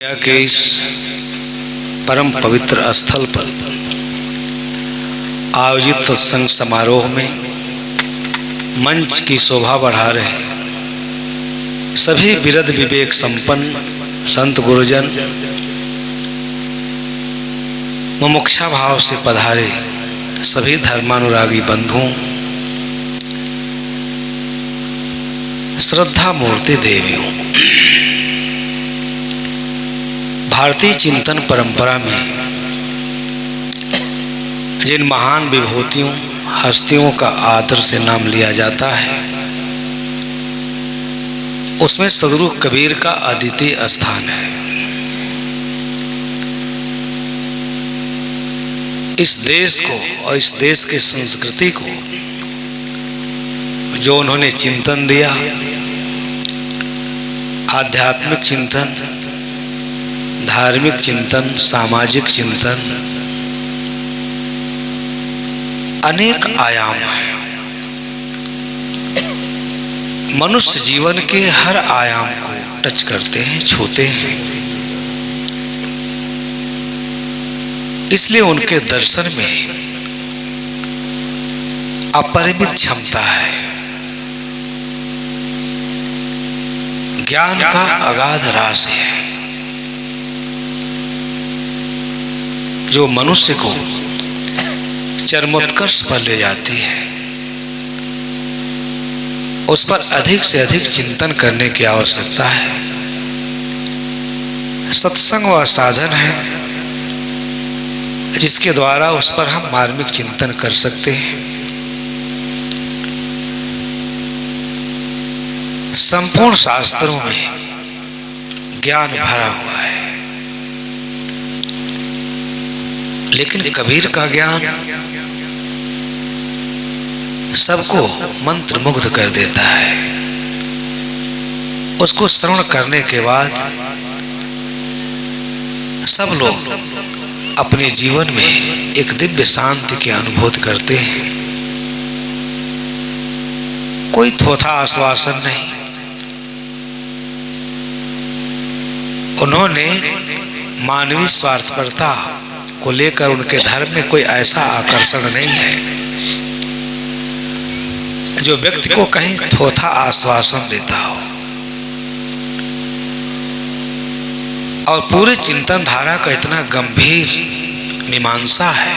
के इस परम पवित्र स्थल पर आयोजित सत्संग समारोह में मंच की शोभा बढ़ा रहे सभी विरद विवेक संपन्न संत गुरुजन मुमुक्षा भाव से पधारे सभी धर्मानुरागी बंधुओं, श्रद्धा मूर्ति देवियों, भारतीय चिंतन परंपरा में जिन महान विभूतियों हस्तियों का आदर से नाम लिया जाता है, उसमें सदगुरु कबीर का अद्वितीय स्थान है। इस देश को और इस देश की संस्कृति को जो उन्होंने चिंतन दिया, आध्यात्मिक चिंतन, धार्मिक चिंतन, सामाजिक चिंतन, अनेक आयाम हैं। मनुष्य जीवन के हर आयाम को टच करते हैं, छूते हैं। इसलिए उनके दर्शन में अपरिमित क्षमता है। ज्ञान का अगाध राशि है जो मनुष्य को चरमोत्कर्ष पर ले जाती है। उस पर अधिक से अधिक चिंतन करने की आवश्यकता है। सत्संग वह साधन है जिसके द्वारा उस पर हम मार्मिक चिंतन कर सकते हैं। संपूर्ण शास्त्रों में ज्ञान भरा हुआ है, लेकिन कबीर का ज्ञान सबको मंत्र मुग्ध कर देता है। उसको श्रवण करने के बाद सब लोग अपने जीवन में एक दिव्य शांति की अनुभूति करते हैं। कोई थोथा आश्वासन नहीं। उन्होंने मानवीय स्वार्थपरता को लेकर उनके धर्म में कोई ऐसा आकर्षण नहीं है जो व्यक्ति को कहीं थोथा आश्वासन देता हो। और पूरे चिंतन धारा का इतना गंभीर मीमांसा है,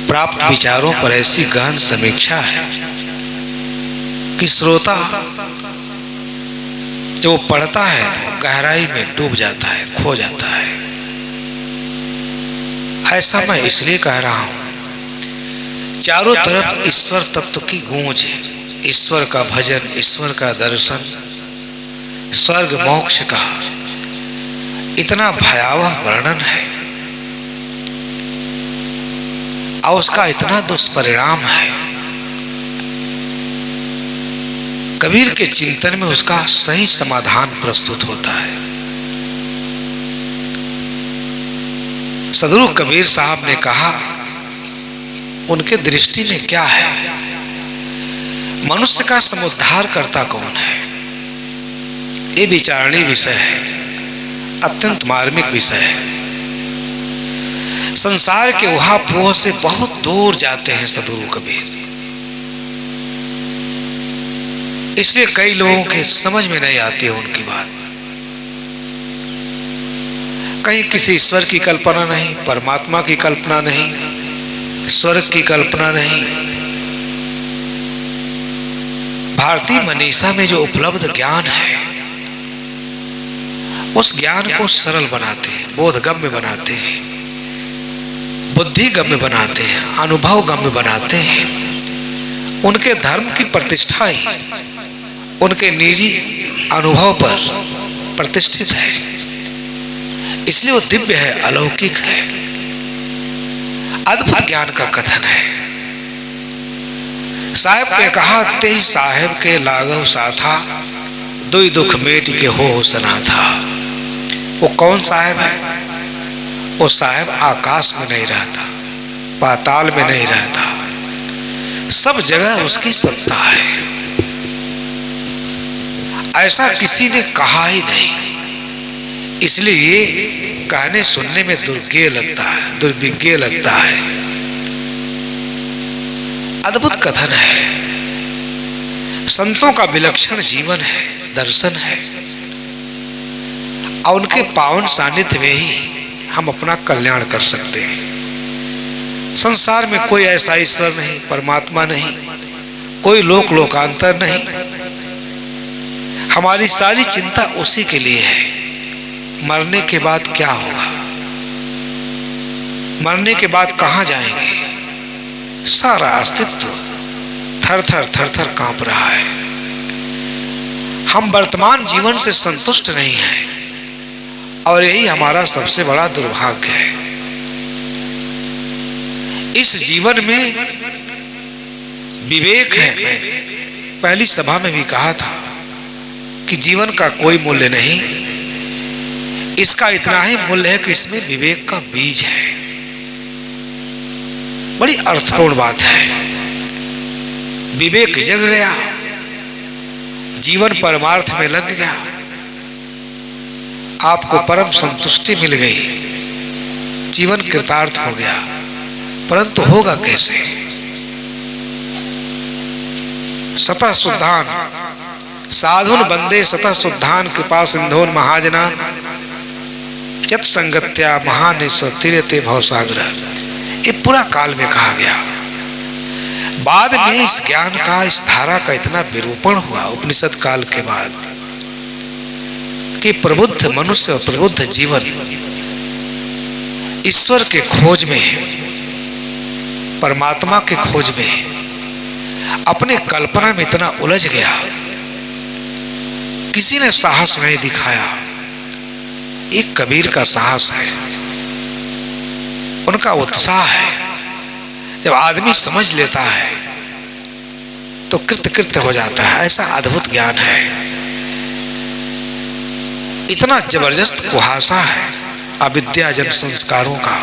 प्राप्त विचारों पर ऐसी गहन समीक्षा है कि श्रोता जो पढ़ता है गहराई में डूब जाता है, खो जाता है। ऐसा मैं इसलिए कह रहा हूं, चारों तरफ ईश्वर तत्व की गूंज है। ईश्वर का भजन, ईश्वर का दर्शन, स्वर्ग मोक्ष का इतना भयावह वर्णन है और उसका इतना दुष्परिणाम है। कबीर के चिंतन में उसका सही समाधान प्रस्तुत होता है। सदगुरु कबीर साहब ने कहा, उनके दृष्टि में क्या है, मनुष्य का समुद्धार करता कौन है। ये विचारणीय विषय है, अत्यंत मार्मिक विषय है। संसार के उहापोह से बहुत दूर जाते हैं सदगुरु कबीर। इसलिए कई लोगों के समझ में नहीं आती है उनकी बात। कहीं किसी ईश्वर की कल्पना नहीं, परमात्मा की कल्पना नहीं, स्वर्ग की कल्पना नहीं। भारतीय मनीषा में जो उपलब्ध ज्ञान है उस ज्ञान को सरल बनाते हैं, बोधगम्य बनाते हैं, बुद्धिगम्य बनाते हैं, अनुभवगम्य बनाते हैं। उनके धर्म की प्रतिष्ठा ही उनके निजी अनुभव पर प्रतिष्ठित है। इसलिए वो दिव्य है, अलौकिक है, अद्भुत ज्ञान का कथन है। साहेब ने कहा, ते साहेब के लागव साथा, दुई दुख मेट के हो सना था। वो कौन साहेब है? वो साहेब आकाश में नहीं रहता, पाताल में नहीं रहता, सब जगह उसकी सत्ता है। ऐसा किसी ने कहा ही नहीं। इसलिए ये कहने सुनने में दुर्ज्ञेय लगता है, दुर्विज्ञेय लगता है। अद्भुत कथन है, संतों का विलक्षण जीवन है, दर्शन है, और उनके पावन सानिध्य में ही हम अपना कल्याण कर सकते हैं। संसार में कोई ऐसा ईश्वर नहीं, परमात्मा नहीं, कोई लोकांतर नहीं। हमारी सारी चिंता उसी के लिए है, मरने के बाद क्या होगा, मरने के बाद कहां जाएंगे। सारा अस्तित्व थर थर कांप रहा है। हम वर्तमान जीवन से संतुष्ट नहीं हैं, और यही हमारा सबसे बड़ा दुर्भाग्य है। इस जीवन में विवेक है। मैं पहली सभा में भी कहा था कि जीवन का कोई मूल्य नहीं, इसका इतना ही मूल्य है कि इसमें विवेक का बीज है। बड़ी अर्थपूर्ण बात है। विवेक जग गया, जीवन परमार्थ में लग गया, आपको परम संतुष्टि मिल गई, जीवन कृतार्थ हो गया। परंतु होगा कैसे? सतः शुद्धान साधुन बंदे सतः शुद्धान कृपा सिंधोन महाजनान यत संगत्या महानिस तीरते भवसागर। ये पूरा काल में कहा गया। बाद में इस ज्ञान का, इस धारा का इतना विरूपण हुआ उपनिषद काल के बाद कि प्रबुद्ध मनुष्य और प्रबुद्ध जीवन ईश्वर के खोज में, परमात्मा के खोज में अपने कल्पना में इतना उलझ गया, किसी ने साहस नहीं दिखाया। एक कबीर का साहस है, उनका उत्साह है। जब आदमी समझ लेता है तो कृत्य हो जाता है। ऐसा अद्भुत ज्ञान है, इतना जबरदस्त कुहासा है अविद्या जन संस्कारों का।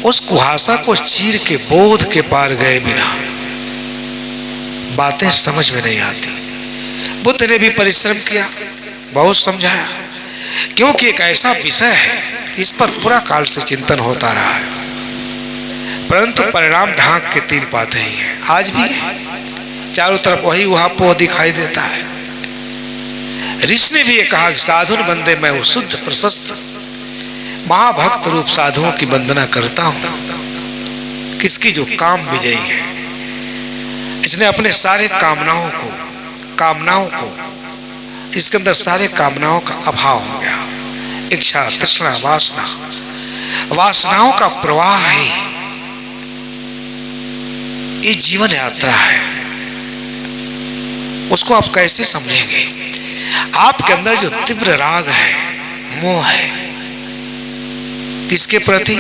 उस कुहासा को चीर के बोध के पार गए बिना बातें समझ में नहीं आती। बुद्ध ने भी परिश्रम किया, बहुत समझाया, क्योंकि एक ऐसा विषय है इस पर पूरा काल से चिंतन होता रहा है, परंतु परिणाम ढांक के तीन पाते ही हैं। आज भी चारों तरफ वही उहापोह दिखाई देता है। ऋषि ने भी ये कहा कि साधुन बंदे, मैं वो शुद्ध प्रशस्त महाभक्त रूप साधुओं की वंदना करता हूं, किसकी? जो काम विजयी है। इसने अपने सारे कामनाओं को इसके अंदर सारे कामनाओं का अभाव हो गया। इच्छा, तृष्णा, वासनाओं का प्रवाह है। ये जीवन यात्रा है, उसको आप कैसे समझेंगे? आपके अंदर जो तीव्र राग है, मोह है, किसके प्रति?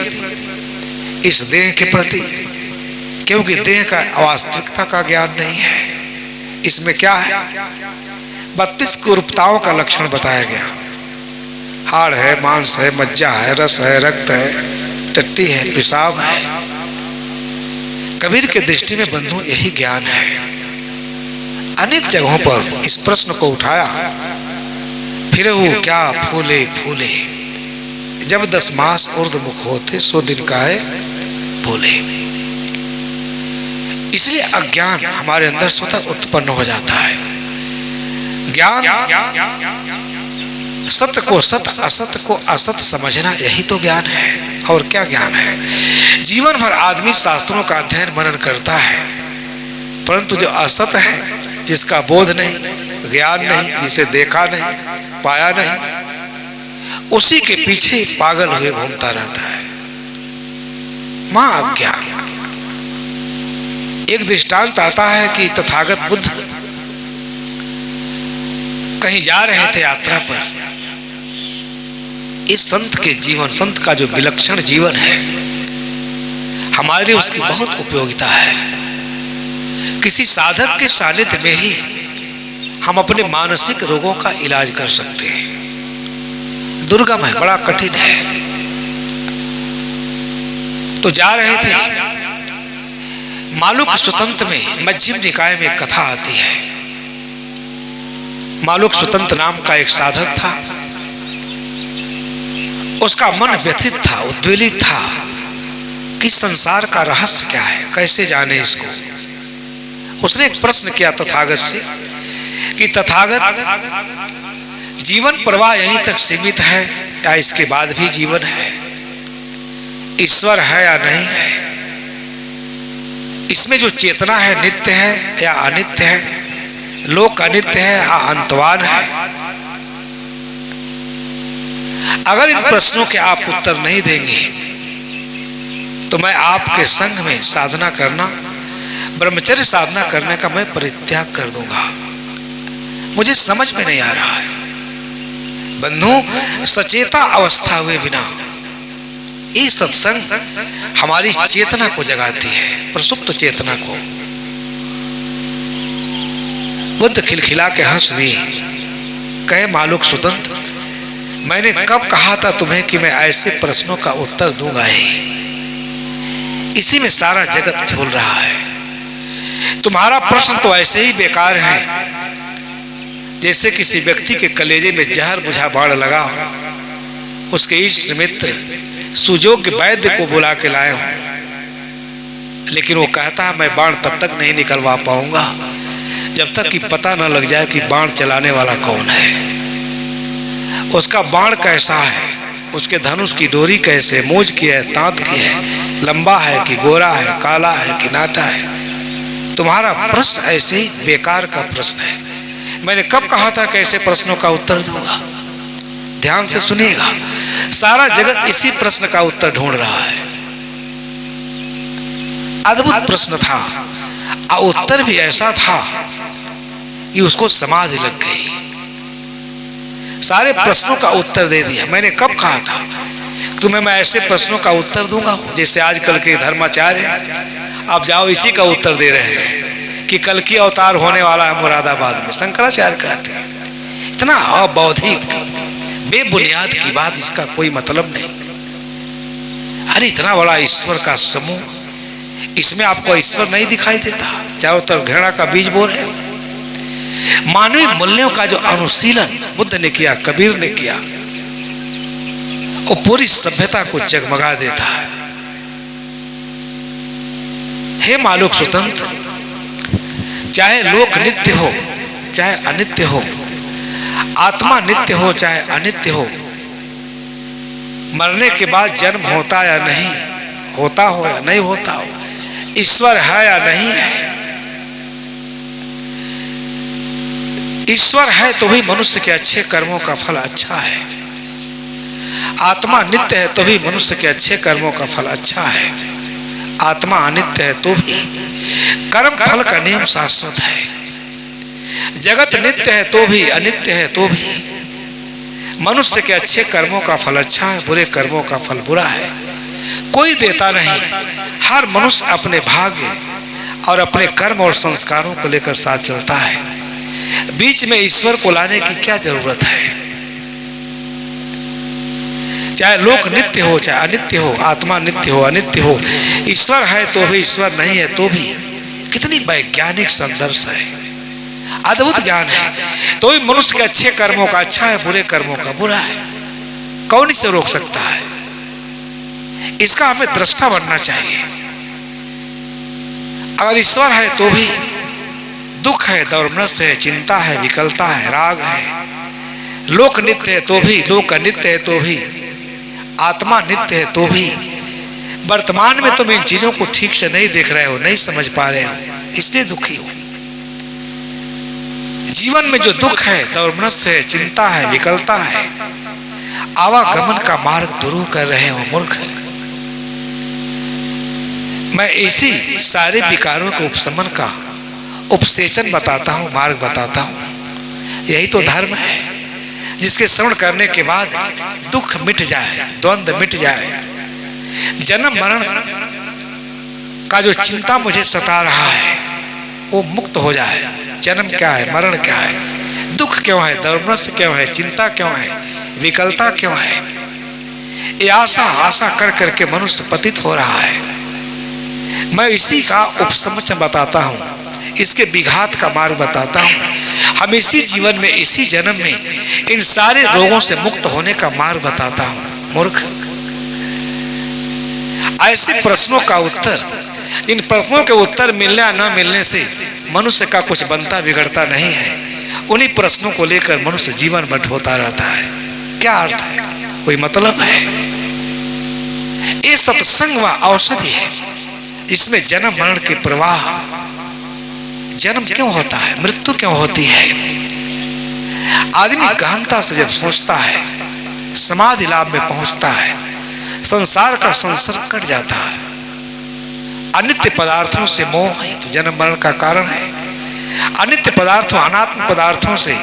इस देह के प्रति, क्योंकि देह का वास्तविकता का ज्ञान नहीं है। इसमें क्या है? 32 कुरूपताओं का लक्षण बताया गया। हाड़ है, मांस है, मज्जा है, रस है, रक्त है, टट्टी है, पेशाब है। कबीर के दृष्टि में बंधु यही ज्ञान है। अनेक जगहों पर इस प्रश्न को उठाया, फिर वो क्या फूले फूले, जब 10 मास ऊर्ध्वमुख होते सो दिन का है भूले। इसलिए अज्ञान हमारे अंदर स्वतः उत्पन्न हो जाता है। ज्ञान सत्य को सत्य, असत्य को असत्य समझना, यही तो ज्ञान है। और क्या ज्ञान है? जीवन भर आदमी शास्त्रों का अध्ययन मनन करता है, परंतु जो असत्य है, जिसका बोध नहीं, ज्ञान नहीं, जिसे देखा नहीं, पाया नहीं, उसी के पीछे पागल हुए घूमता रहता है। मां अज्ञान। एक दृष्टांत आता है कि तथागत बुद्ध कहीं जा रहे थे यात्रा पर। इस संत के जीवन, संत का जो विलक्षण जीवन है, हमारे लिए उसकी बहुत उपयोगिता है। किसी साधक के सानिध्य में ही हम अपने मानसिक रोगों का इलाज कर सकते हैं। दुर्गम है, बड़ा कठिन है। तो जा रहे थे, मालुक स्वतंत्र में मध्यम निकाय में कथा आती है। मालुक स्वतंत्र नाम का एक साधक था, उसका मन व्यथित था, उद्वेलित था कि संसार का रहस्य क्या है, कैसे जाने इसको। उसने एक प्रश्न किया तथागत से कि तथागत, जीवन प्रवाह यहीं तक सीमित है या इसके बाद भी जीवन है? ईश्वर है या नहीं है? इसमें जो चेतना है नित्य है या अनित्य है? लोक अनित्य है या अंतवान है? अगर इन प्रश्नों के आप उत्तर नहीं देंगे तो मैं आपके संग में साधना करना, ब्रह्मचर्य साधना करने का मैं परित्याग कर दूंगा। मुझे समझ में नहीं आ रहा है बंधु, सचेता अवस्था हुए बिना ये सत्संग हमारी चेतना को जगाती है, प्रसुप्त चेतना को। बुद्ध खिलखिला के हंस दिए, कहे मालूक सुतंत्र, मैंने कब कहा था तुम्हें कि मैं ऐसे प्रश्नों का उत्तर दूंगा ही? इसी में सारा जगत झूल रहा है। तुम्हारा प्रश्न तो ऐसे ही बेकार है जैसे किसी व्यक्ति के कलेजे में जहर बुझा बाण लगा हो, उसके इष्ट मित्र सुयोग्य वैद्य को बुला के लाए हो, लेकिन वो कहता है मैं बाण तब तक नहीं निकलवा पाऊंगा जब तक कि पता न लग जाए कि बाण चलाने वाला कौन है, उसका बाण कैसा है, उसके धनुष की डोरी कैसे, मूंछ की है, दांत की है, लंबा है कि गोरा है, काला है कि नाटा है। तुम्हारा प्रश्न ऐसे ही बेकार का प्रश्न है। मैंने कब कहा था कि ऐसे प्रश्नों का उत्तर दूंगा? ध्यान से सुनिएगा, सारा जगत इसी प्रश्न का उत्तर ढूंढ रहा है। अद्भुत प्रश्न था और उत्तर भी ऐसा था कि उसको समाधि लग गई। सारे प्रश्नों का उत्तर दे दिया। मैंने कब कहा था तुम्हें मैं ऐसे प्रश्नों का उत्तर दूंगा? जैसे आजकल के धर्माचार्य आप जाओ इसी का उत्तर दे रहे हैं कि कल की अवतार होने वाला है मुरादाबाद में, शंकराचार्य कहते हैं। इतना अबौधिक बेबुनियाद की बात, इसका कोई मतलब नहीं। अरे इतना बड़ा ईश्वर का समूह, इसमें आपको ईश्वर नहीं दिखाई देता? चारों तरफ घृणा का बीज बो रहे हो। मानवीय मूल्यों का जो अनुशीलन बुद्ध ने किया, कबीर ने किया, वो पूरी सभ्यता को जगमगा देता है। हे मालूक स्वतंत्र, चाहे लोक नित्य हो चाहे अनित्य हो, आत्मा नित्य हो चाहे अनित्य हो, मरने के बाद जन्म होता या नहीं होता हो या नहीं होता हो, ईश्वर है या नहीं है। ईश्वर है तो भी मनुष्य के अच्छे कर्मों का फल अच्छा है। आत्मा नित्य है तो भी मनुष्य के अच्छे कर्मों का फल अच्छा है। आत्मा अनित्य है तो भी कर्म फल का नियम शाश्वत है। जगत नित्य है तो भी, अनित्य है तो भी मनुष्य के अच्छे कर्मों का फल अच्छा है, बुरे कर्मों का फल बुरा है। कोई देता नहीं, हर मनुष्य अपने भाग्य और अपने कर्म और संस्कारों को लेकर साथ चलता है। बीच में ईश्वर को लाने की क्या जरूरत है? चाहे लोक नित्य हो चाहे अनित्य हो, आत्मा नित्य हो अनित्य हो, ईश्वर है तो भी, ईश्वर नहीं है तो भी। कितनी वैज्ञानिक संदर्श है, अद्भुत ज्ञान है। तो भी मनुष्य के अच्छे कर्मों का अच्छा है, बुरे कर्मों का बुरा है। कौन इसे रोक सकता है? इसका हमें दृष्टा बनना चाहिए। अगर ईश्वर है तो भी दुख है, दौर्मनस्य है, चिंता है, विकलता है, राग है। लोक नित्य है तो भी, लोक अनित्य है तो भी, आत्मा नित्य है तो भी। वर्तमान में तुम इन चीजों को ठीक से नहीं देख रहे हो, नहीं समझ पा रहे हो, इसलिए दुखी हो। जीवन में जो दुख है, दौर्मनस्य है, चिंता है, विकलता है, आवागमन का मार्ग दुरूह कर रहे हो मूर्ख। मैं इसी सारे विकारों के उपशमन का उपसेचन बताता हूं, मार्ग बताता हूं। यही तो धर्म है जिसके श्रवण करने के बाद दुख मिट जाए, द्वंद्व मिट जाए, जन्म मरण का जो चिंता मुझे सता रहा है वो मुक्त हो जाए। जन्म क्या है, मरण क्या है, दुख क्यों है, दौर्मनस्य क्यों है, चिंता क्यों है, विकलता क्यों है? ये आशा कर करके मनुष्य पतित हो रहा है। मैं इसी का उपशमन बताता हूं, इसके विघात का मार्ग बताता हूं। हम इसी जीवन में, इसी जन्म में इन सारे रोगों से मुक्त होने का मार्ग बताता हूं। मूर्ख। ऐसे प्रश्नों का उत्तर, इन प्रश्नों के उत्तर मिलने या न मिलने से मनुष्य का कुछ बनता बिगड़ता नहीं है। उन्हीं प्रश्नों को लेकर मनुष्य जीवन भर होता रहता है। क्या अर्थ है, कोई मतलब है? ये सत्संग व औषधि है। इसमें जन्म मरण के प्रवाह, जन्म क्यों होता है, मृत्यु क्यों होती है। आदमी गहनता से जब सोचता है, समाधि लाभ में पहुंचता है, संसार का संसर्ग कट जाता है। अनित्य पदार्थों से मोह ही तो जन्म मरण का कारण है। अनित्य पदार्थों, अनात्म पदार्थों से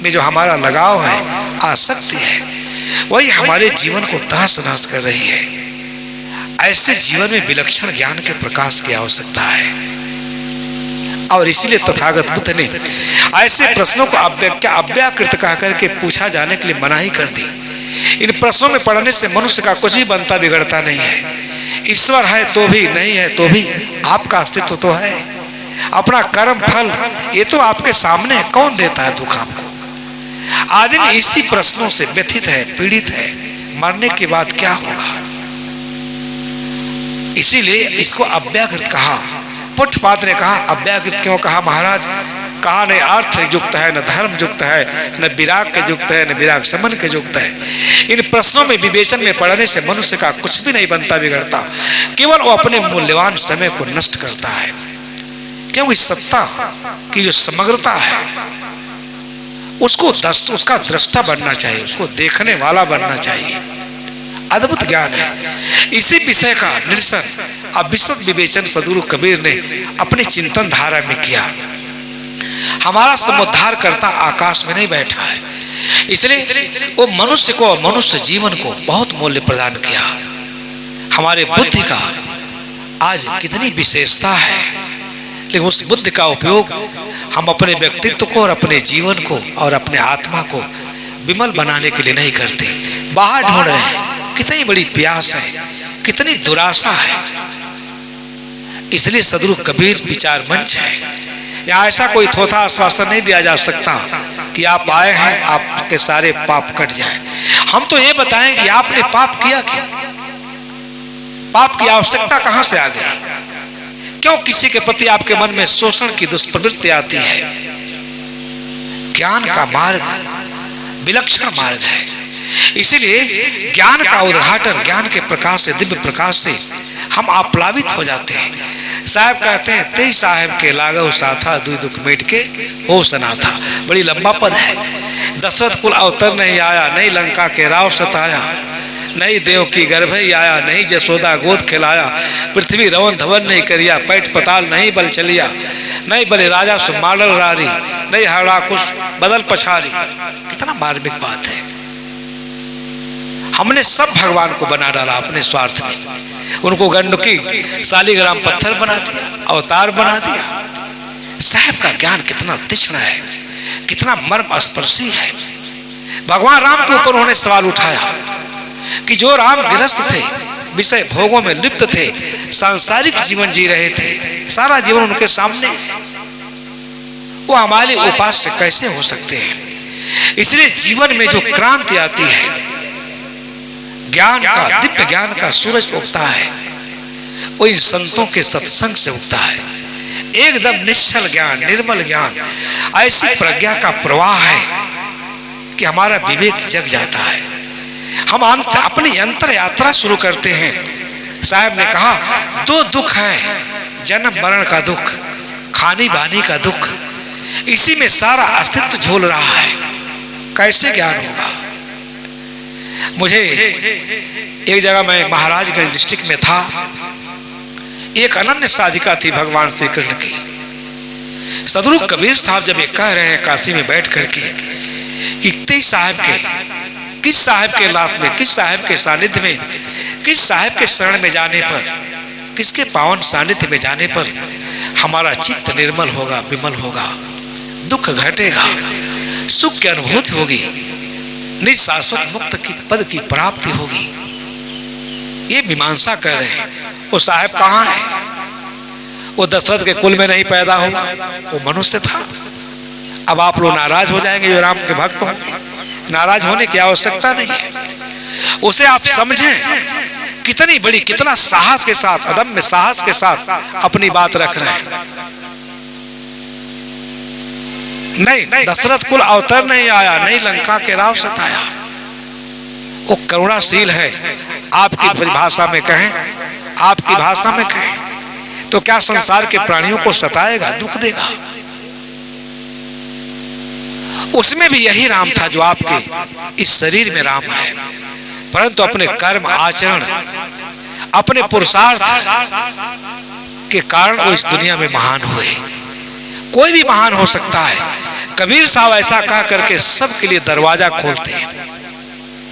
में जो हमारा लगाव है, आसक्ति है, वही हमारे जीवन को तहस नहस कर रही है। ऐसे जीवन में विलक्षण ज्ञान के प्रकाश की आवश्यकता है। और इसीलिए तथागत बुद्ध ने ऐसे प्रश्नों को अव्याकृत कह करके पूछा जाने के लिए मनाही कर दी। इन प्रश्नों में पढ़ने से मनुष्य का कुछ भी बनता बिगड़ता नहीं है। ईश्वर है तो भी, नहीं है तो भी आपका अस्तित्व तो है। अपना कर्म फल ये तो आपके सामने है, कौन देता है दुख आपको। आदमी इसी प्रश्नों से व्यथित है, पीड़ित है, मरने के बाद क्या होगा। इसीलिए इसको अव्याकृत कहा। पुट्टपाद ने कहा अव्याकृत क्यों कहा महाराज, कहा न अर्थ युक्त है, न धर्म युक्त है, न विराग के युक्त है, न विराग समन के युक्त है। इन प्रश्नों में विवेचन में पड़ने से मनुष्य का कुछ भी नहीं बनता बिगड़ता, केवल वो अपने मूल्यवान समय को नष्ट करता है। क्योंकि सत्ता की जो समग्रता है उसको उसका दृष्टा बनना चाहिए, उसको देखने वाला बनना चाहिए। अद्भुत ज्ञान है। इसी विषय का निरसन अब विशद विवेचन सद्गुरु कबीर ने अपनी चिंतन धारा में किया। हमारा समुद्धार करता आकाश में नहीं बैठा है, इसलिए वो मनुष्य को, मनुष्य जीवन को बहुत मूल्य प्रदान किया। हमारे बुद्धि का आज कितनी विशेषता है, लेकिन उस बुद्धि का उपयोग हम अपने व्यक्तित्व को और अपने जीवन को और अपने आत्मा को विमल बनाने के लिए नहीं करते। बाहर ढूंढ रहे हैं, कितनी बड़ी प्यास है, कितनी दुराशा है। इसलिए सद्गुरु कबीर विचार मंच है। यहाँ ऐसा कोई थोथा आश्वासन नहीं दिया जा सकता कि आप आए हैं आपके सारे पाप कट जाए। हम तो ये बताएं कि आपने पाप किया क्यों, पाप की आवश्यकता कहां से आ गई, क्यों किसी के प्रति आपके मन में शोषण की दुष्प्रवृत्ति आती है। ज्ञान का मार्ग विलक्षण मार्ग है। इसीलिए ज्ञान का उद्घाटन, ज्ञान के प्रकाश से, दिव्य प्रकाश से हम आप्लावित हो जाते हैं। साहब कहते हैं तेई साहब के लागव साथा दुई दुख मेट के हो सनाथा। बड़ी लंबा पद है। दशरथ कुल अवतर नहीं आया, नहीं लंका के राव सताया, नहीं देव की गर्भ ही आया, नहीं जसोदा गोद खिलाया, पृथ्वी रवन धवन नहीं करिया, पैठ पताल नहीं बल चलिया, नहीं बले राजा सुमाडल रारी, नहीं हरा कुछ बदल पछारी। कितना मार्मिक बात है। हमने सब भगवान को बना डाला अपने स्वार्थ में, उनको गंडकी शालिग्राम पत्थर बना दिया, अवतार बना दिया। साहब का ज्ञान कितना तीक्ष्ण है, कितना मर्म स्पर्शी है। भगवान राम के ऊपर उन्होंने सवाल उठाया कि जो राम गृहस्थ थे, विषय भोगों में लिप्त थे, सांसारिक जीवन जी रहे थे, सारा जीवन उनके सामने, वो हमारे उपास्य कैसे हो सकते हैं। इसलिए जीवन में जो क्रांति आती है, ज्ञान का, दिव्य ज्ञान का सूरज उगता है, वो इन संतों के सत्संग से उगता है। एकदम निश्चल ज्ञान, निर्मल ज्ञान, ऐसी प्रज्ञा का प्रवाह है कि हमारा विवेक जग जाता है। हम अपनी अंतर यात्रा शुरू करते हैं। साहब ने कहा दो दुख है, जन्म मरण का दुख, खानी बानी का दुख, इसी में सारा अस्तित्व झूल रहा है। कैसे ज्ञान होगा। मुझे एक जगह, मैं महाराजगंज डिस्ट्रिक्ट में था, एक अनन्य साधिका थी भगवान श्री कृष्ण की। सद्गुरु कबीर साहब जब ये कह रहे हैं काशी में बैठ करके कि किस साहब के लाभ में, किस साहब के सानिध्य में, किस साहब के शरण में जाने पर, किसके पावन सानिध्य में जाने पर हमारा चित्त निर्मल होगा, विमल होगा, दुख घटेगा, सुख की अनुभूति होगी, निज शाश्वत मुक्त की पद की प्राप्ति होगी। ये मीमांसा कर रहे हैं। वो साहब कहाँ है? वो दशरथ के कुल में नहीं पैदा हुआ, वो मनुष्य था। अब आप लोग नाराज हो जाएंगे जो राम के भक्त होंगे, नाराज होने की आवश्यकता नहीं है। उसे आप समझें कितनी बड़ी, कितना साहस के साथ, अदम्य साहस के साथ अपनी बात रख रहे हैं। नहीं दशरथ कुल अवतर नहीं आया, नहीं लंका के राव सताया। वो करुणाशील है। आपकी परिभाषा में कहें, आपकी भाषा में कहें तो क्या संसार के प्राणियों को सताएगा, दुख देगा? उसमें भी यही राम था जो आपके इस शरीर में राम है, परंतु अपने कर्म आचरण, अपने पुरुषार्थ के कारण वो इस दुनिया में महान हुए। कोई भी महान हो सकता है। कबीर साहब ऐसा कह करके सबके लिए दरवाजा खोलते हैं।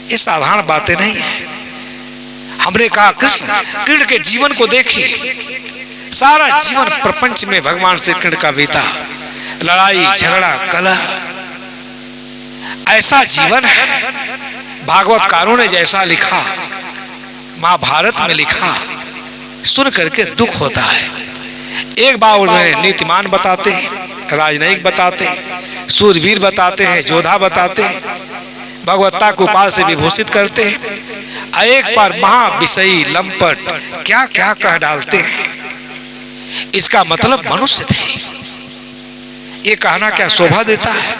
ये साधारण बातें नहीं है। हमने कहा कृष्ण के जीवन को देखिए, सारा जीवन प्रपंच में भगवान श्री कृष्ण का बीता, लड़ाई झगड़ा कलह, ऐसा जीवन है। भागवतकारों ने जैसा लिखा, महाभारत में लिखा, सुन करके दुख होता है। एक बार उन्हें नीतिमान बताते हैं, राजनयिक बताते हैं, सूरवीर बताते हैं, योद्धा बताते हैं, भगवत्ता को उपाधि से विभूषित करते हैं। एक बार महाविषयी लंपट क्या क्या कह डालते हैं। इसका मतलब मनुष्य थे। ये कहना क्या शोभा देता है?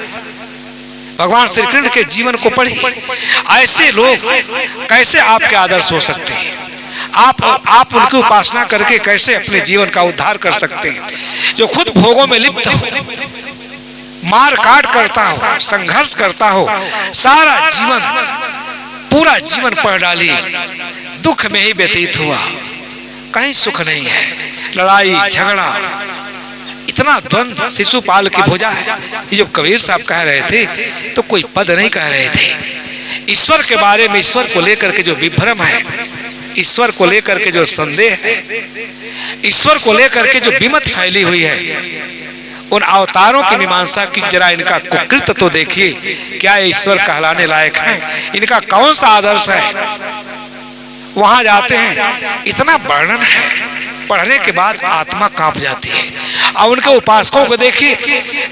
भगवान श्री कृष्ण के जीवन को पढ़िए। ऐसे लोग कैसे आपके आदर्श हो सकते हैं? आप उनकी उपासना करके कैसे अपने जीवन का उद्धार कर सकते हैं? जो खुद भोगों में लिप्त हो, मार काट करता हो, संघर्ष करता हो, सारा जीवन, पूरा जीवन पढ़ डालिए, दुख में ही व्यतीत हुआ, कहीं सुख नहीं है। लड़ाई झगड़ा, इतना द्वंद्व, शिशुपाल की भुजा है। ये जो कबीर साहब कह रहे थे तो कोई पद नहीं कह रहे थे। ईश्वर के बारे में, ईश्वर को लेकर के जो विभ्रम है, ईश्वर को लेकर के जो संदेह है, ईश्वर को लेकर के जो विमत फैली हुई है, उन अवतारों की मीमांसा की जरा इनका कुकृत तो देखिए। क्या ईश्वर कहलाने लायक है? इनका कौन सा आदर्श है? वहां जाते हैं, इतना वर्णन है, पढ़ने के बाद आत्मा कांप जाती है। और उनके उपासकों को देखिए,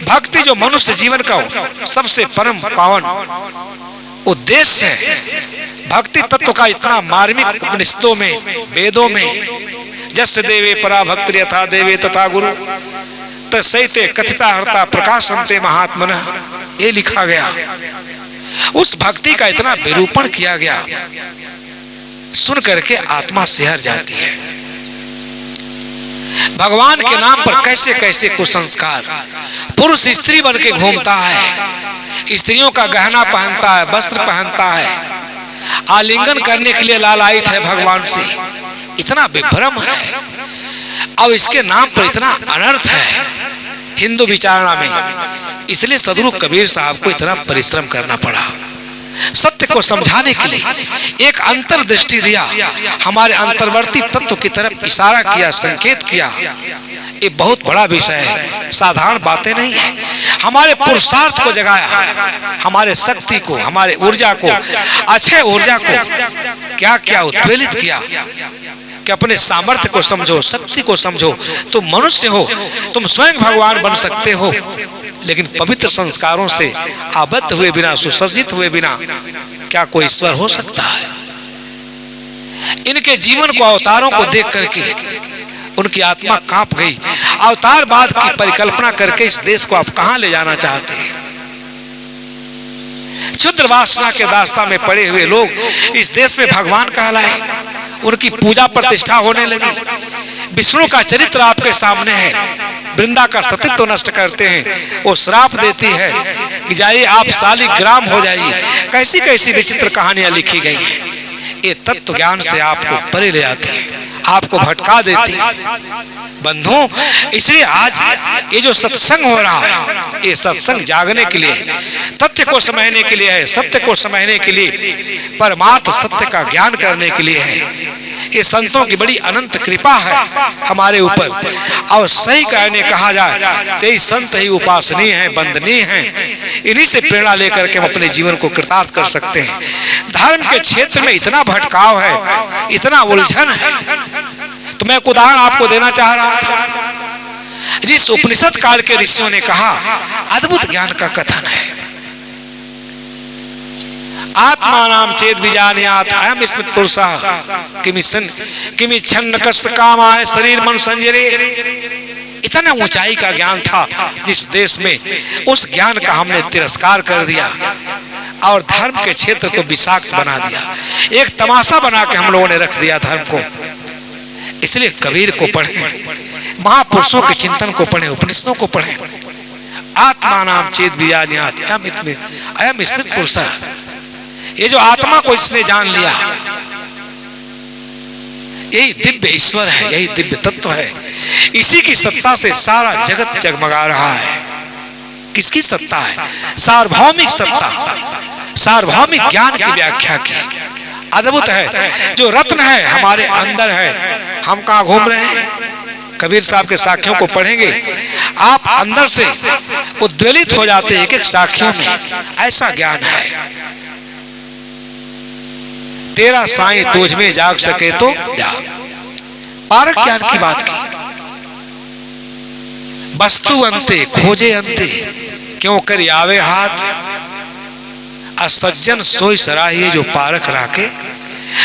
भक्ति जो मनुष्य जीवन का सबसे परम पावन उद्देश्य है, भक्ति तत्व का इतना मार्मिक उपनिषदों में, वेदों में, जस्य देवे परा भक्ति यथा देवे तथा गुरु तस्सैते कथिता हर्ता प्रकाशन्ते महात्मनः, ये लिखा गया। उस भक्ति का इतना विरूपण किया गया, सुन करके आत्मा सिहर जाती है। भगवान के नाम पर कैसे कैसे कुसंस्कार। पुरुष स्त्री बन के घूमता है, स्त्रियों का गहना पहनता है, वस्त्र पहनता है, आलिंगन करने के लिए लालायित है भगवान से। इतना विभ्रम है और इसके नाम पर इतना अनर्थ है हिंदू विचारणा में। इसलिए सदगुरु कबीर साहब को इतना परिश्रम करना पड़ा, सत्य को समझाने के लिए एक अंतर्दृष्टि दिया, हमारे अंतर्वर्ती तत्व की तरफ इशारा किया, संकेत किया। ये बहुत बड़ा विषय है, साधारण बातें नहीं है। हमारे पुरुषार्थ को जगाया, हमारे शक्ति को, हमारे ऊर्जा को, अच्छे ऊर्जा को क्या क्या उत्प्रेरित किया कि अपने सामर्थ्य को समझो, शक्ति को समझो। तुम मनुष्य हो, तुम स्वयं भगवान बन सकते हो, लेकिन पवित्र संस्कारों से आबद्ध हुए बिना, सुसज्जित हुए बिना क्या कोई ईश्वर हो सकता है? इनके जीवन को, अवतारों को देख करके उनकी आत्मा कांप गई। अवतारवाद की परिकल्पना करके इस देश को आप कहां ले जाना चाहते हैं? क्षुद्र वासना के दास्ता में पड़े हुए लोग इस देश में भगवान कहलाए, उनकी पूजा प्रतिष्ठा होने लगी। विष्णु का चरित्र आपके सामने है, वृंदा का सतीत्व नष्ट करते हैं। वो श्राप देती है कि जाइए आप शालिग्राम हो जाइए। कैसी कैसी विचित्र कहानियां लिखी गई हैं। ये तत्व ज्ञान से आपको परे ले आती है, आपको भटका देती है। बंधुओं, इसलिए आज ये जो सत्संग हो रहा है, ये सत्संग जागने के लिए, तथ्य को समझने के लिए है, सत्य को समझने के लिए, परमार्थ सत्य का ज्ञान करने के लिए है। ये संतों की बड़ी अनंत कृपा है हमारे ऊपर। और सही कहने कहा जाए तो ये संत ही उपासनीय है, वंदनीय है। इन्हीं से प्रेरणा लेकर के हम अपने जीवन को कृतार्थ कर सकते हैं। धर्म के क्षेत्र में इतना भटकाव है, इतना उलझन है। तो मैं एक उदाहरण आपको देना चाह रहा था। जिस उपनिषद काल के ऋषियों ने कहा, अद्भुत ज्ञान का कथन है। आत्मा नाम चेत विजानियात अयम स्मृत पुरुषः किमि छन्न कष्ट कामाय शरीर मन संजरे। इतना ऊंचाई का ज्ञान था जिस देश में, उस ज्ञान का हमने तिरस्कार कर दिया और धर्म के क्षेत्र को विषाक्त बना दिया। एक तमाशा बना के हम लोगों ने रख दिया धर्म को। इसलिए कबीर को पढ़ें, महापुरुषों के चिंतन को पढ़ें, उपनिषदों को पढ़ें। आत्मा नाम चेत विजानियात अयम स्मृत पुरुषः। ये जो आत्मा को इसने जान लिया, यही दिव्य ईश्वर है, यही दिव्य तत्व है। इसी की सत्ता से सारा जगत जगमगा रहा है। किसकी सत्ता है? सार्वभौमिक सत्ता, सार्वभौमिक ज्ञान की व्याख्या की। अद्भुत है। जो रत्न है हमारे अंदर है, हम कहाँ घूम रहे हैं? कबीर साहब के साखियों को पढ़ेंगे, आप अंदर से उद्वेलित हो जाते हैं एक एक साखियों में। ऐसा ज्ञान है। तेरा साईं तुझ में जाग सके तो जाग। पारक ज्ञान की बात की। वस्तु अंते खोजे अंते, क्यों कर आवे हाथ। असज्जन सोई सराहिए जो पारख राखे।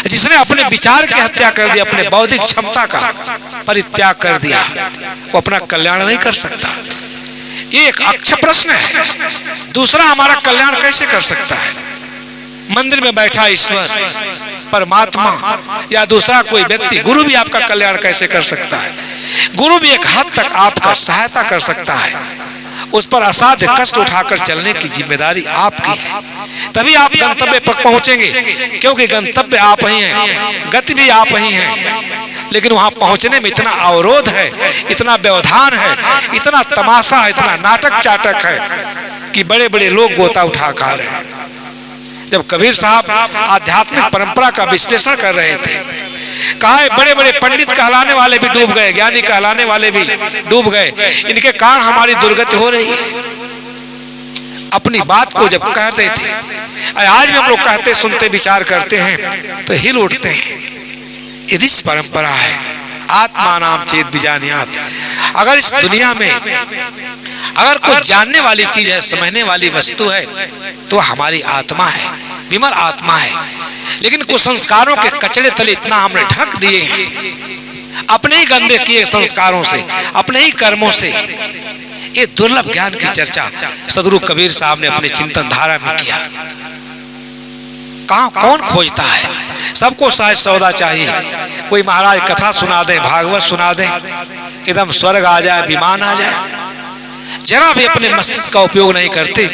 जिसने अपने विचार की हत्या कर दी, अपने बौद्धिक क्षमता का परित्याग कर दिया, वो अपना कल्याण नहीं कर सकता। ये एक अक्ष प्रश्न है। दूसरा हमारा कल्याण कैसे कर सकता है? मंदिर में बैठा ईश्वर, परमात्मा या दूसरा कोई व्यक्ति, गुरु भी आपका कल्याण कैसे कर सकता है? गुरु भी एक हद तक आपका सहायता कर सकता है। उस पर असाध्य कष्ट उठाकर चलने की जिम्मेदारी आपकी है। तभी आप गंतव्य पर पहुंचेंगे, क्योंकि गंतव्य आप ही हैं, गति भी आप ही हैं। लेकिन वहां पहुंचने में इतना अवरोध है, इतना व्यवधान है, इतना तमाशा है, इतना नाटक चाटक है कि बड़े बड़े लोग गोता उठा खा रहे हैं। जब कबीर साहब आध्यात्मिक परंपरा का विश्लेषण कर रहे थे, कहा बड़े बड़े पंडित कहलाने वाले भी डूब गए, ज्ञानी कहलाने वाले भी डूब गए, इनके कारण हमारी दुर्गति हो रही है। अपनी बात को जब कहते थे, आज भी हम लोग कहते सुनते विचार करते हैं तो हिल उठते हैं। ये ऋषि परंपरा है। आत्मा नाम चेत विजानियात। अगर इस दुनिया में अगर कोई जानने वाली चीज है, समझने वाली वस्तु है, तो हमारी आत्मा है, विमल आत्मा है। लेकिन कुछ संस्कारों के कचड़े तले इतना हमने ढक दिए हैं, अपने ही गंदे किए संस्कारों से, अपने ही कर्मों से। ये दुर्लभ ज्ञान की चर्चा सदगुरु कबीर साहब ने अपने चिंतन धारा में किया। कहाँ कौन खोजता है? सबको शायद सौदा चाहिए। कोई महाराज कथा सुना दे, भागवत सुना दे, एकदम स्वर्ग आ जाए, विमान आ जाए। जरा भी अपने मस्तिष्क का उपयोग नहीं करते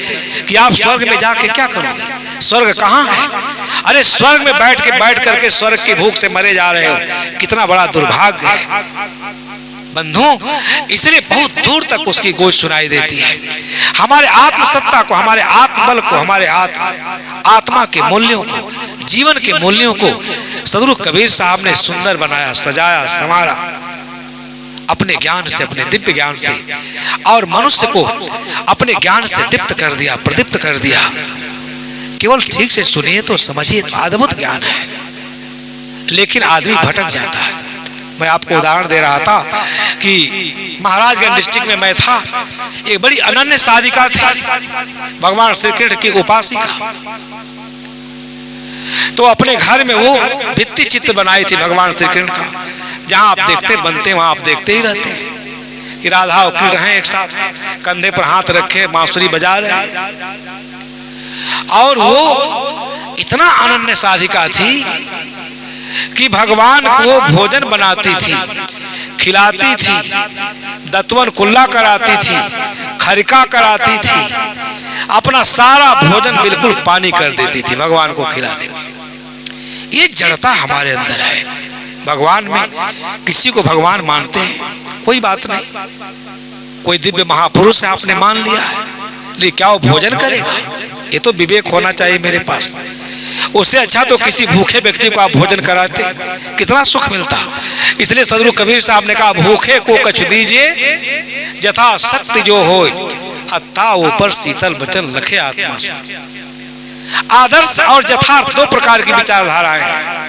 कि आप स्वर्ग में जाके क्या करोगे, स्वर्ग कहाँ है। अरे स्वर्ग में बैठ करके स्वर्ग की भूख से मरे जा रहे हो, कितना बड़ा दुर्भाग्य है बंधु। इसलिए बहुत दूर तक उसकी गूंज सुनाई देती है। हमारे आत्मसत्ता को, हमारे आत्मबल को, हमारे आत्मा के मूल्यों को, जीवन के मूल्यों को सदगुरु कबीर साहब ने सुंदर बनाया, सजाया, संवारा अपने ज्ञान से, अपने दिव्य ज्ञान से, और मनुष्य को अपने ज्ञान से दीप्त कर दिया, प्रदीप्त कर दिया। केवल ठीक से सुनिए तो समझिए, तो अद्भुत ज्ञान है। लेकिन आदमी भटक जाता है। मैं आपको उदाहरण दे रहा था कि महाराजगंज डिस्ट्रिक्ट में मैं था, एक बड़ी अनन्य साधिका थी, भगवान श्री कृष्ण की उपासिका। तो अपने घर में वो भित्ति चित्र बनाई थी भगवान श्री कृष्ण का। जहां आप देखते बनते वहां आप देखते ही रहते हैं कि राधा और कृष्ण हैं एक साथ, कंधे पर हाथ रखे बांसुरी बजा रहे हैं। और वो इतना अनन्य साधिका थी कि भगवान को भोजन बनाती थी, खिलाती थी, दत्वन कुल्ला कराती थी, खरिका कराती थी, अपना सारा भोजन बिल्कुल पानी कर देती थी भगवान को खिलाने में। ये जड़ता हमारे अंदर है। भगवान में किसी को भगवान मानते हैं, कोई बात नहीं, कोई दिव्य महापुरुष है आपने मान लिया है, लेकिन क्या वो भोजन करेगा? ये तो विवेक होना चाहिए मेरे पास। उससे अच्छा तो किसी भूखे व्यक्ति को आप भोजन कराते, कितना सुख मिलता। इसलिए सदगुरु कबीर साहब ने कहा, भूखे को कछ दीजिए यथा शक्ति जो होय, अथा ऊपर शीतल वचन लखे आत्मा। आदर्श और यथार्थ दो प्रकार की विचारधाराएं हैं।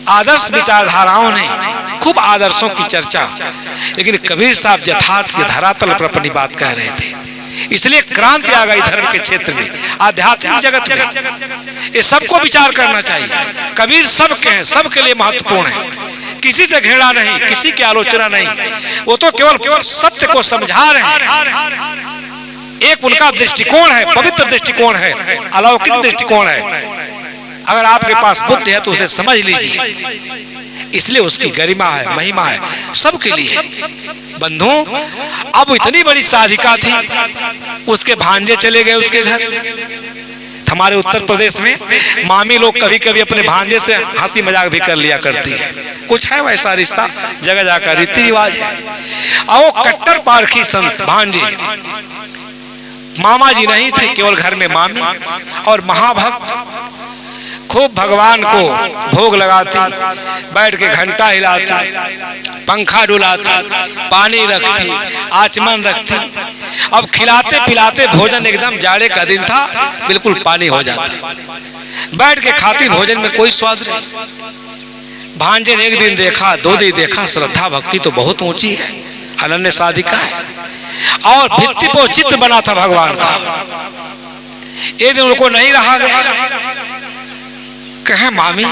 आदर्श विचारधाराओं ने खूब आदर्शों की चर्चा, लेकिन कबीर साहब यथार्थ के धरातल पर अपनी बात कह रहे थे इसलिए क्रांति आ गई धर्म के क्षेत्र में, आध्यात्मिक जगत में। ये सबको विचार करना चाहिए। कबीर सबके हैं, सबके लिए महत्वपूर्ण है, किसी से घृणा नहीं, किसी की आलोचना नहीं, वो तो केवल सत्य को समझा रहे हैं। एक उनका दृष्टिकोण है, पवित्र दृष्टिकोण है, अलौकिक दृष्टिकोण है। अगर आपके पास बुद्धि है तो उसे समझ लीजिए। इसलिए उसकी गरिमा है, महिमा है सबके लिए। बंधु, अब इतनी बड़ी साधिका थी, उसके भांजे चले गए उसके घर। हमारे उत्तर प्रदेश में मामी लोग कभी कभी अपने भांजे से हंसी मजाक भी कर लिया करती है। कुछ है वैसा रिश्ता, जगह जाकर रीति रिवाज है। और वो कट्टर पारखी संत भांजे, मामा जी नहीं थे, केवल घर में मामी, और महाभक्त, खूब भगवान को भोग लगाती, बैठ के घंटा हिलाती, पंखा डुलाती, पानी रखती, आचमन रखती। अब खिलाते पिलाते भोजन, एकदम जाड़े का दिन था, बिल्कुल पानी हो जाता। बैठ के खाती, भोजन में कोई स्वाद नहीं। भांजे ने एक दिन देखा, 2 दिन देखा, श्रद्धा भक्ति तो बहुत ऊंची है, अनन्य साधिका है, और भित्ति पर चित्र बना था भगवान का। एक दिन उनको नहीं रहा गया, कहे मामी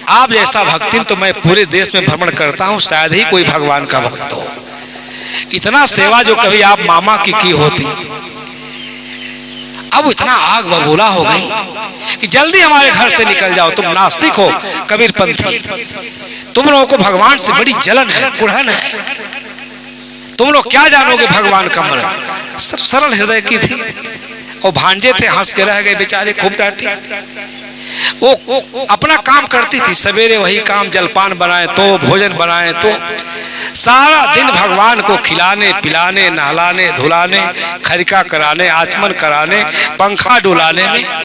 आप जैसा भक्तिन तो मैं पूरे देश में भ्रमण करता हूँ, शायद ही कोई भगवान का भक्त हो। इतना सेवा जो कभी आप मामा की होती, अब इतना आग बबूला हो गई कि जल्दी हमारे घर से निकल जाओ। तुम नास्तिक हो, कबीरपंथी, तुम लोगों को भगवान से बड़ी जलन है, कुढ़न है, तुम लोग क्या जानोगे भगवान का मर्म। सब सरल हृदय की थी, और भांजे थे, हंस के रह गए बेचारे, खूब डांटी। वो अपना काम करती थी, सवेरे वही काम, जलपान बनाए तो, भोजन बनाए तो, सारा दिन भगवान को खिलाने पिलाने, नहलाने धुलाने, खरिका कराने, आचमन कराने, पंखा डुलाने में